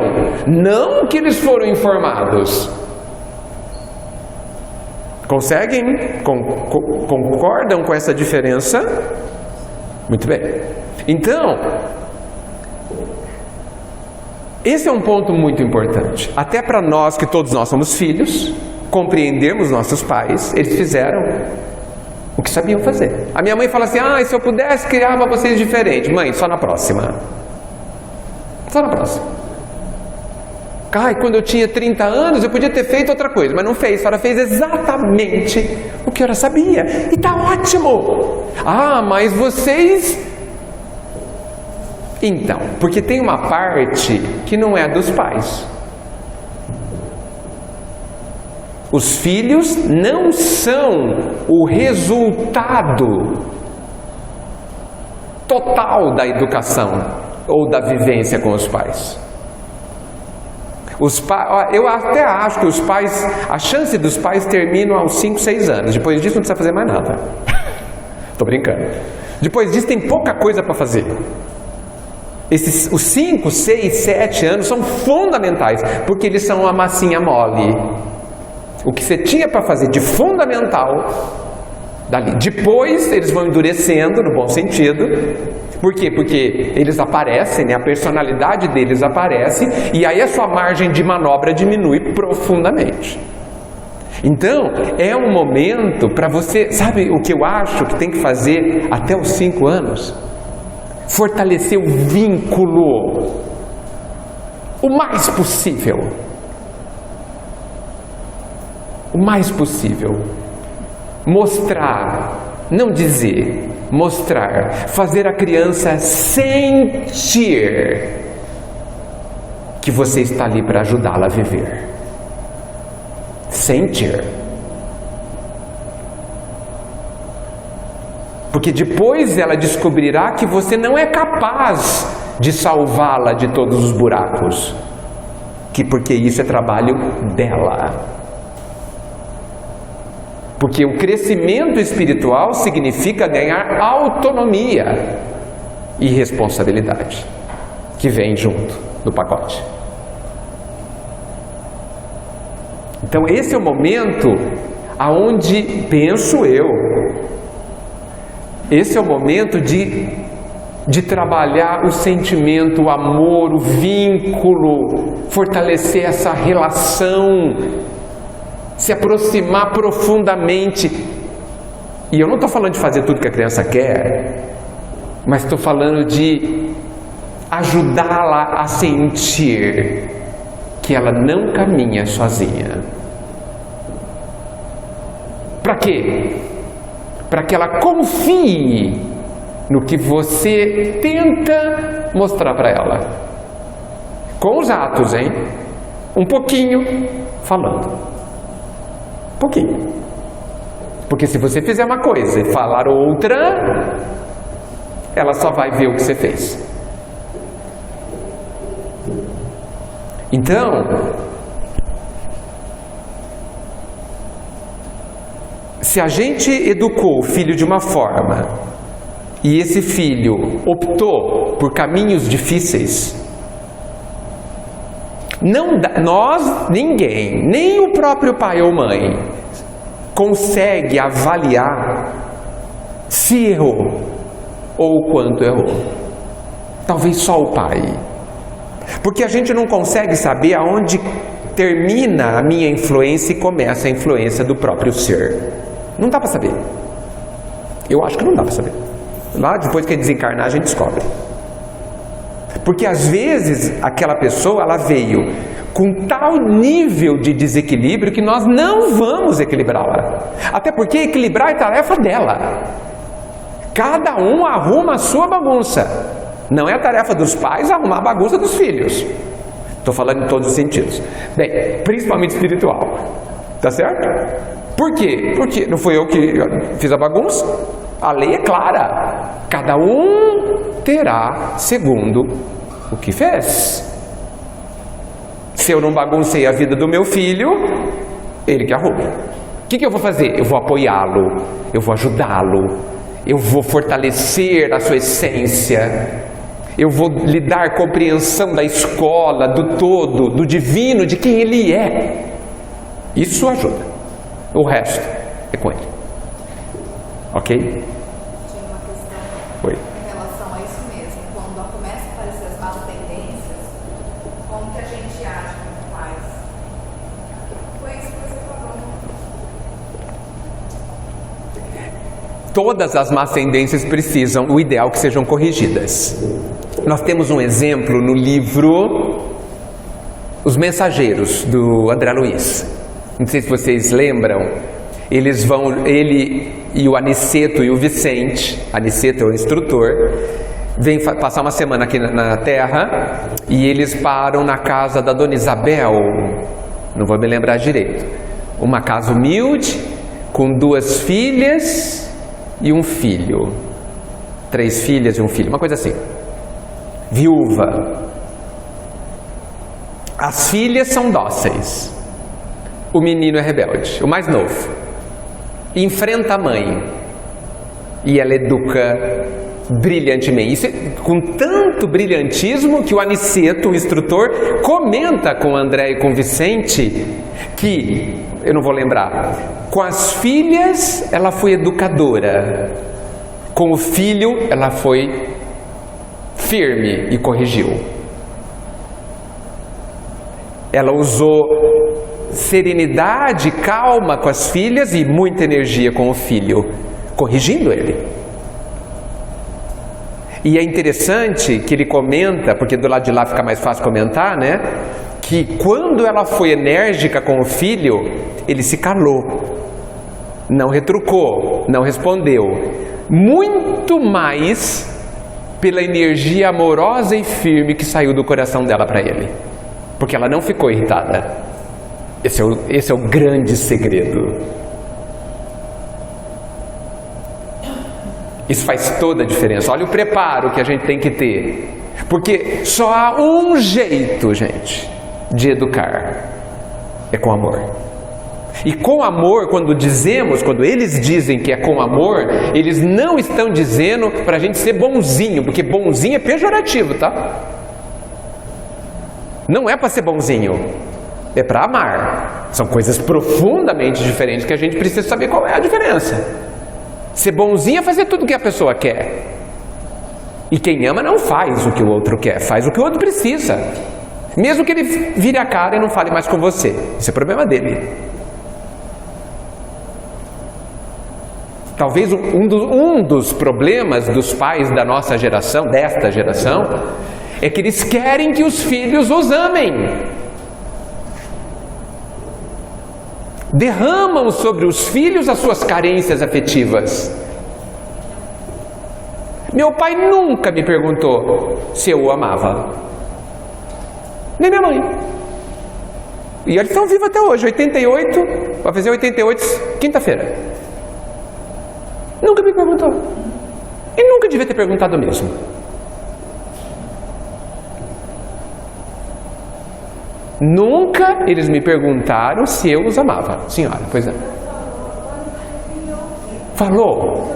não o que eles foram informados. Conseguem? Concordam com essa diferença? Muito bem. Então, esse é um ponto muito importante. Até para nós, que todos nós somos filhos, compreendermos nossos pais, eles fizeram o que sabiam fazer. A minha mãe fala assim: se eu pudesse, criava vocês diferente. Mãe, só na próxima. Só na próxima. Quando eu tinha 30 anos, eu podia ter feito outra coisa, mas não fez. A senhora fez exatamente o que ela sabia. E tá ótimo. Mas vocês... Então, porque tem uma parte que não é dos pais. Os filhos não são o resultado total da educação ou da vivência com os pais. Eu até acho que os pais, a chance dos pais terminam aos 5, 6 anos. Depois disso não precisa fazer mais nada. Tô brincando. Depois disso tem pouca coisa para fazer. Os 5, 6, 7 anos são fundamentais, porque eles são uma massinha mole. O que você tinha para fazer de fundamental, dali. Depois eles vão endurecendo, no bom sentido. Por quê? Porque eles aparecem, a personalidade deles aparece, e aí a sua margem de manobra diminui profundamente. Então, é um momento para você... Sabe o que eu acho que tem que fazer até os 5 anos? Fortalecer o vínculo o mais possível. O mais possível. Mostrar, não dizer, mostrar, fazer a criança sentir que você está ali para ajudá-la a viver. Sentir. Porque depois ela descobrirá que você não é capaz de salvá-la de todos os buracos. Porque isso é trabalho dela. Porque o crescimento espiritual significa ganhar autonomia e responsabilidade, que vem junto do pacote. Então esse é o momento aonde, penso eu, esse é o momento de trabalhar o sentimento, o amor, o vínculo, fortalecer essa relação, se aproximar profundamente. E eu não estou falando de fazer tudo que a criança quer, mas estou falando de ajudá-la a sentir que ela não caminha sozinha. Para quê? Para que ela confie no que você tenta mostrar para ela. Com os atos, hein? Um pouquinho falando. Um pouquinho. Porque se você fizer uma coisa e falar outra, ela só vai ver o que você fez. Então, se a gente educou o filho de uma forma e esse filho optou por caminhos difíceis, ninguém, nem o próprio pai ou mãe, consegue avaliar se errou ou o quanto errou. Talvez só o pai. Porque a gente não consegue saber aonde termina a minha influência e começa a influência do próprio ser. Não dá para saber. Eu acho que não dá para saber. Lá depois que desencarnar a gente descobre. Porque às vezes aquela pessoa, ela veio com tal nível de desequilíbrio que nós não vamos equilibrá-la. Até porque equilibrar é tarefa dela. Cada um arruma a sua bagunça. Não é a tarefa dos pais arrumar a bagunça dos filhos. Estou falando em todos os sentidos. Bem, principalmente espiritual. Tá certo? Por quê? Porque não fui eu que fiz a bagunça. A lei é clara. Cada um terá segundo o que fez. Se eu não baguncei a vida do meu filho, ele que arrume. O que eu vou fazer? Eu vou apoiá-lo, eu vou ajudá-lo, eu vou fortalecer a sua essência, eu vou lhe dar compreensão da escola, do todo, do divino, de quem ele é. Isso ajuda. O resto é com ele. Ok? Tinha uma questão Oi. em relação a isso mesmo. Quando começam a aparecer as más tendências, como que a gente age como pais? Foi isso que você falou. Todas as más tendências precisam, o ideal, que sejam corrigidas. Nós temos um exemplo no livro Os Mensageiros, do André Luiz. Não sei se vocês lembram. Ele e o Aniceto e o Vicente, Aniceto é o instrutor, vêm passar uma semana aqui na Terra e eles param na casa da Dona Isabel, não vou me lembrar direito, uma casa humilde, com 2 filhas e um filho, 3 filhas e um filho, uma coisa assim, viúva. As filhas são dóceis, o menino é rebelde, o mais novo. Enfrenta a mãe e ela educa brilhantemente. Isso é com tanto brilhantismo que o Aniceto, o instrutor, comenta com o André e com o Vicente que, eu não vou lembrar, com as filhas ela foi educadora, com o filho ela foi firme e corrigiu. Ela usou serenidade, calma com as filhas e muita energia com o filho, corrigindo ele. E é interessante que ele comenta, porque do lado de lá fica mais fácil comentar, né? Que quando ela foi enérgica com o filho, ele se calou, não retrucou, não respondeu. Muito mais pela energia amorosa e firme que saiu do coração dela para ele, porque ela não ficou irritada. Esse é o grande segredo. Isso faz toda a diferença. Olha o preparo que a gente tem que ter. Porque só há um jeito, gente, de educar. É com amor. E com amor, quando eles dizem que é com amor, eles não estão dizendo para a gente ser bonzinho, porque bonzinho é pejorativo, tá? Não é para ser bonzinho. É para amar. São coisas profundamente diferentes que a gente precisa saber qual é a diferença. Ser bonzinho é fazer tudo o que a pessoa quer. E quem ama não faz o que o outro quer, faz o que o outro precisa. Mesmo que ele vire a cara e não fale mais com você. Isso é problema dele. Talvez um dos problemas dos pais da nossa geração, desta geração, é que eles querem que os filhos os amem. Derramam sobre os filhos as suas carências afetivas. Meu pai nunca me perguntou se eu o amava. Nem minha mãe. E eles estão vivos até hoje, 88, vai fazer 88 quinta-feira. Nunca me perguntou. E nunca devia ter perguntado mesmo. Nunca eles me perguntaram se eu os amava. Senhora, pois não. Falou.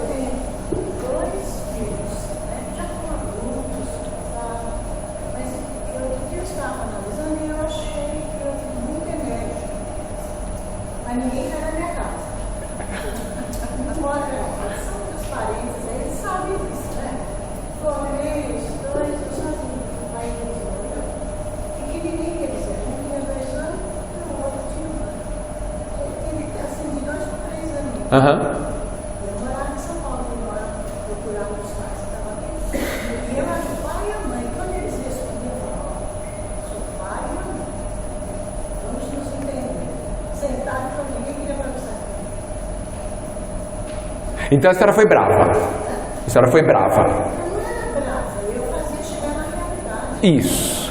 Eu morava em São Paulo, procurava os pais, estava bem. E eu, o pai e a mãe, quando eles Então a senhora foi brava. A senhora foi brava. Eu não era brava, eu fazia chegar na realidade. Isso.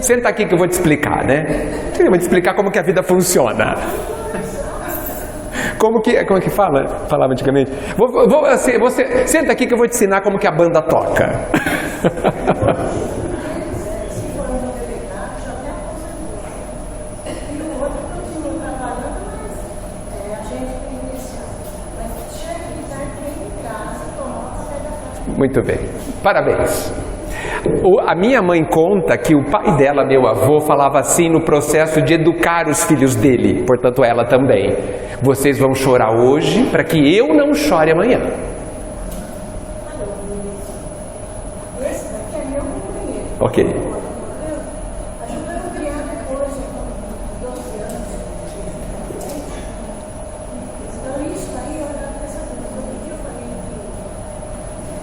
Senta aqui que eu vou te explicar, né? Eu vou te explicar como que a vida funciona. Como que falava antigamente? Você senta aqui que eu vou te ensinar como que a banda toca. Se for uma delegada, já me aposentou. E o outro continua trabalhando, mas a gente tem iniciado. Mas chega de tarde em casa, tomar o café da tarde. Muito bem. Parabéns. A minha mãe conta que o pai dela, meu avô, falava assim no processo de educar os filhos dele, portanto ela também. Vocês vão chorar hoje para que eu não chore amanhã. Esse daqui é meu companheiro. Ok. Ajudando a criar depois, com 12 anos. Então isso aí eu era pensador. Outro dia eu falei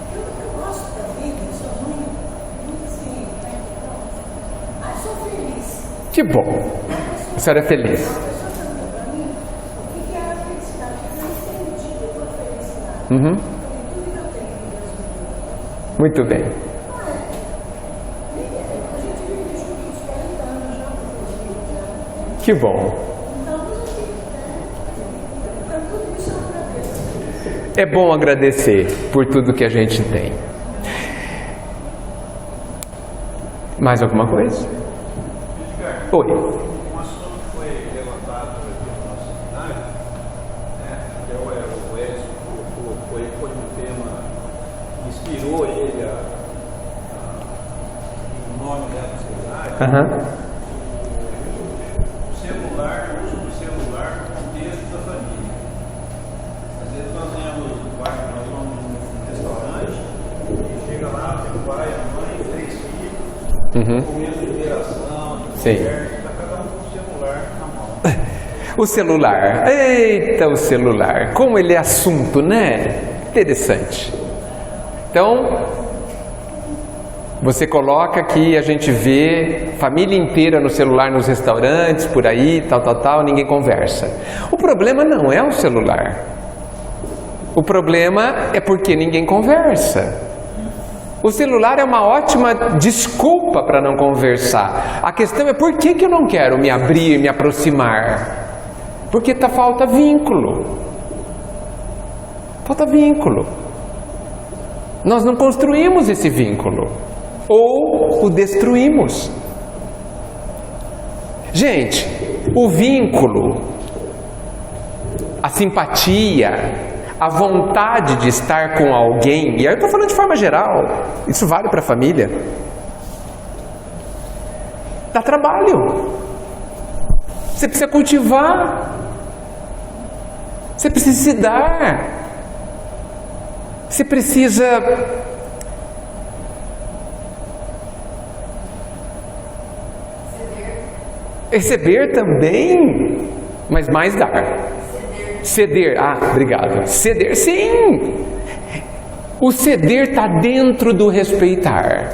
que eu gosto da vida, eu sou muito assim, né? Então, sou feliz. Que bom. A senhora é feliz. A pessoa perguntou para mim o que era a felicidade. Eu não entendi o que é felicidade. Uhum. Tudo que eu tenho em Deus. Muito bem. A gente vive juntos 40 anos já, por Que bom. então, para tudo isso eu agradeço. É bom agradecer por tudo que a gente tem. Mais alguma coisa? Oi. Um assunto que foi levantado aqui no nosso seminário, né, até o Edson colocou, foi um tema que inspirou ele o nome do seminário. Aham. O celular, o uso do celular no contexto da família. Às vezes nós vamos num restaurante, e chega lá, tem o pai, a mãe, 3 filhos, comendo de interação, Sim. está cada um com o celular na mão. O celular. Eita, o celular. Como ele é assunto, né? Interessante. Então, você coloca aqui, a gente vê família inteira no celular, nos restaurantes, por aí, tal, ninguém conversa. O problema não é o celular. O problema é porque ninguém conversa. O celular é uma ótima desculpa para não conversar. A questão é por que eu não quero me abrir, me aproximar? Porque falta vínculo. Falta vínculo. Nós não construímos esse vínculo. Ou o destruímos. Gente, o vínculo, a simpatia, a vontade de estar com alguém, e aí eu estou falando de forma geral, isso vale para a família, dá trabalho. Você precisa cultivar, você precisa se dar, você precisa receber também, mas mais dar. Ceder, obrigado. Ceder, sim. O ceder está dentro do respeitar.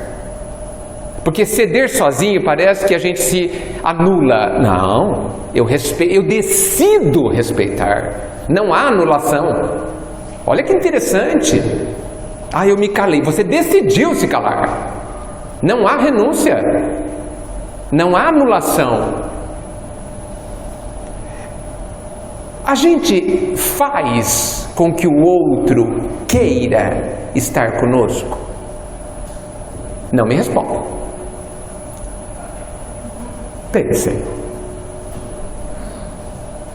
Porque ceder sozinho parece que a gente se anula. Não, eu decido respeitar. Não há anulação. Olha que interessante. Eu me calei. Você decidiu se calar. Não há renúncia. Não há anulação. A gente faz com que o outro queira estar conosco? Não me responda. Pensem.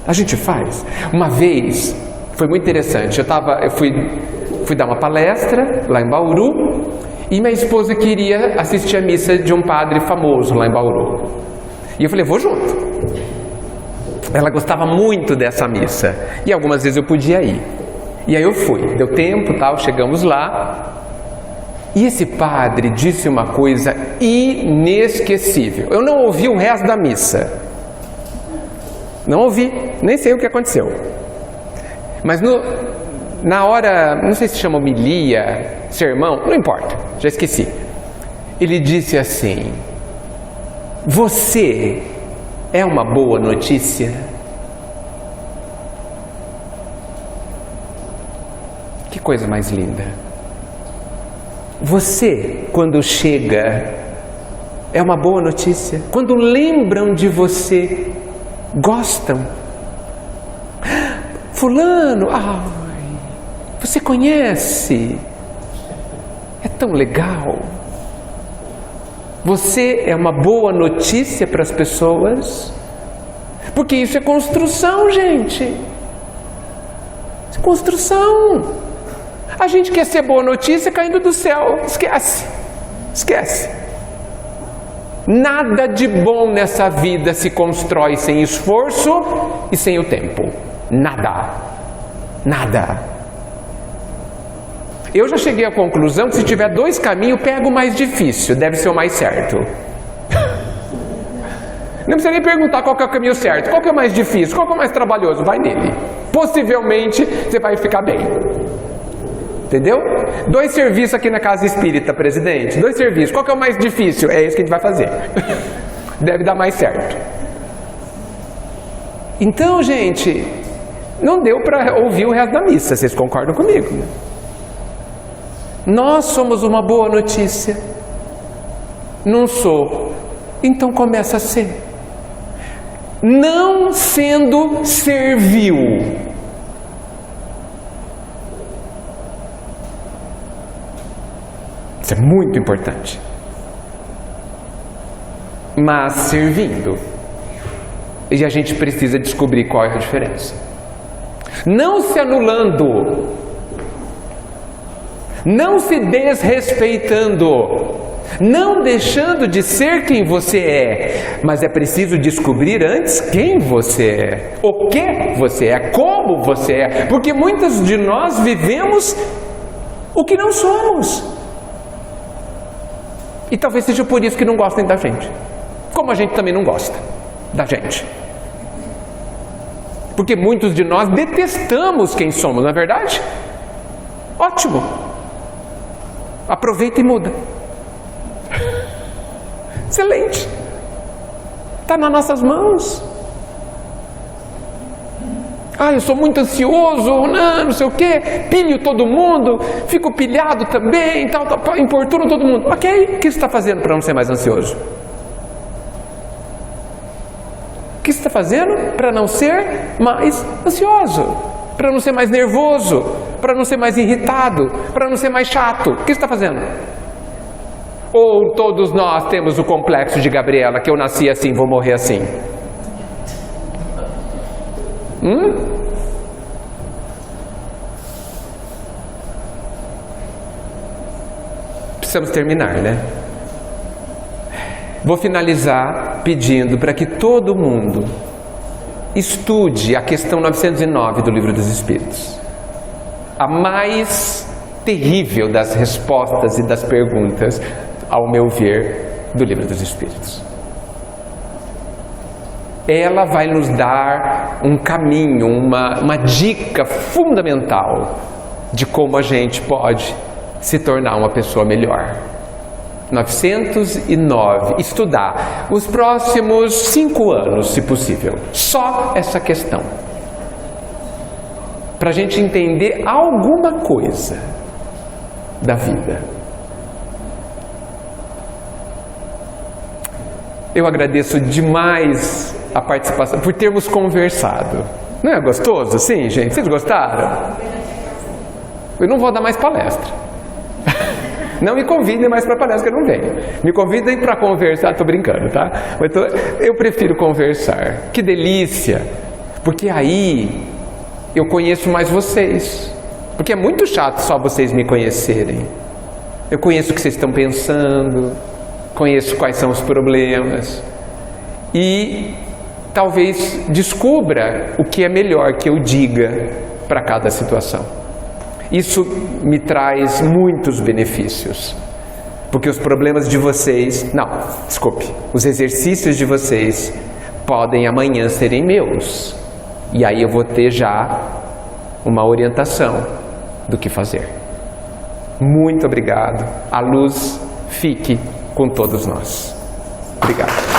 A gente faz. Uma vez, foi muito interessante, eu fui dar uma palestra lá em Bauru e minha esposa queria assistir a missa de um padre famoso lá em Bauru. E eu falei, vou junto. Ela gostava muito dessa missa e algumas vezes eu podia ir. E aí eu fui, deu tempo, chegamos lá. E esse padre disse uma coisa inesquecível. Eu não ouvi o resto da missa. Não ouvi, nem sei o que aconteceu. Mas na hora, não sei se chama homilia, sermão, não importa, já esqueci. Ele disse assim: você é uma boa notícia? Que coisa mais linda. Você, quando chega, é uma boa notícia. Quando lembram de você, gostam. Fulano, ai, você conhece? É tão legal. Você é uma boa notícia para as pessoas. Porque isso é construção, gente. Isso é construção. A gente quer ser boa notícia caindo do céu. Esquece. Esquece. Nada de bom nessa vida se constrói sem esforço e sem o tempo. Nada. Nada. Eu já cheguei à conclusão que se tiver 2 caminhos, pega o mais difícil. Deve ser o mais certo. Não precisa nem perguntar qual que é o caminho certo. Qual que é o mais difícil? Qual que é o mais trabalhoso? Vai nele. Possivelmente você vai ficar bem. Entendeu? 2 serviços aqui na Casa Espírita, presidente. 2 serviços. Qual que é o mais difícil? É esse que a gente vai fazer. Deve dar mais certo. Então, gente, não deu para ouvir o resto da missa. Vocês concordam comigo? Nós somos uma boa notícia. Não sou. Então começa a ser. Não sendo servil. Isso é muito importante. Mas servindo. E a gente precisa descobrir qual é a diferença. Não se anulando. Não se desrespeitando. Não deixando de ser quem você é. Mas é preciso descobrir antes quem você é. O que você é. Como você é. Porque muitos de nós vivemos o que não somos. E talvez seja por isso que não gostem da gente. Como a gente também não gosta da gente. Porque muitos de nós detestamos quem somos, não é verdade? Ótimo. Aproveita e muda. Excelente. Está nas nossas mãos. Ah, eu sou muito ansioso, não sei o quê, pilho todo mundo, fico pilhado também, tal, importuno todo mundo. Ok, o que você está fazendo para não ser mais ansioso? O que você está fazendo para não ser mais ansioso? Para não ser mais nervoso? Para não ser mais irritado? Para não ser mais chato? O que você está fazendo? Ou todos nós temos o complexo de Gabriela, que eu nasci assim, vou morrer assim? Precisamos terminar, né? Vou finalizar pedindo para que todo mundo estude a questão 909 do Livro dos Espíritos. A mais terrível das respostas e das perguntas, ao meu ver, do Livro dos Espíritos. Ela vai nos dar um caminho, uma dica fundamental de como a gente pode se tornar uma pessoa melhor. 909. Estudar os próximos 5 anos, se possível. Só essa questão. Para a gente entender alguma coisa da vida. Eu agradeço demais a participação, por termos conversado. Não é gostoso? Sim, gente? Vocês gostaram? Eu não vou dar mais palestra. Não me convidem mais para palestra, que eu não venho. Me convidem para conversar, estou brincando, tá? Eu prefiro conversar. Que delícia! Porque aí eu conheço mais vocês. Porque é muito chato só vocês me conhecerem. Eu conheço o que vocês estão pensando, conheço quais são os problemas. E talvez descubra o que é melhor que eu diga para cada situação. Isso me traz muitos benefícios, porque os problemas de vocês, os exercícios de vocês podem amanhã serem meus, e aí eu vou ter já uma orientação do que fazer. Muito obrigado, a luz fique com todos nós. Obrigado.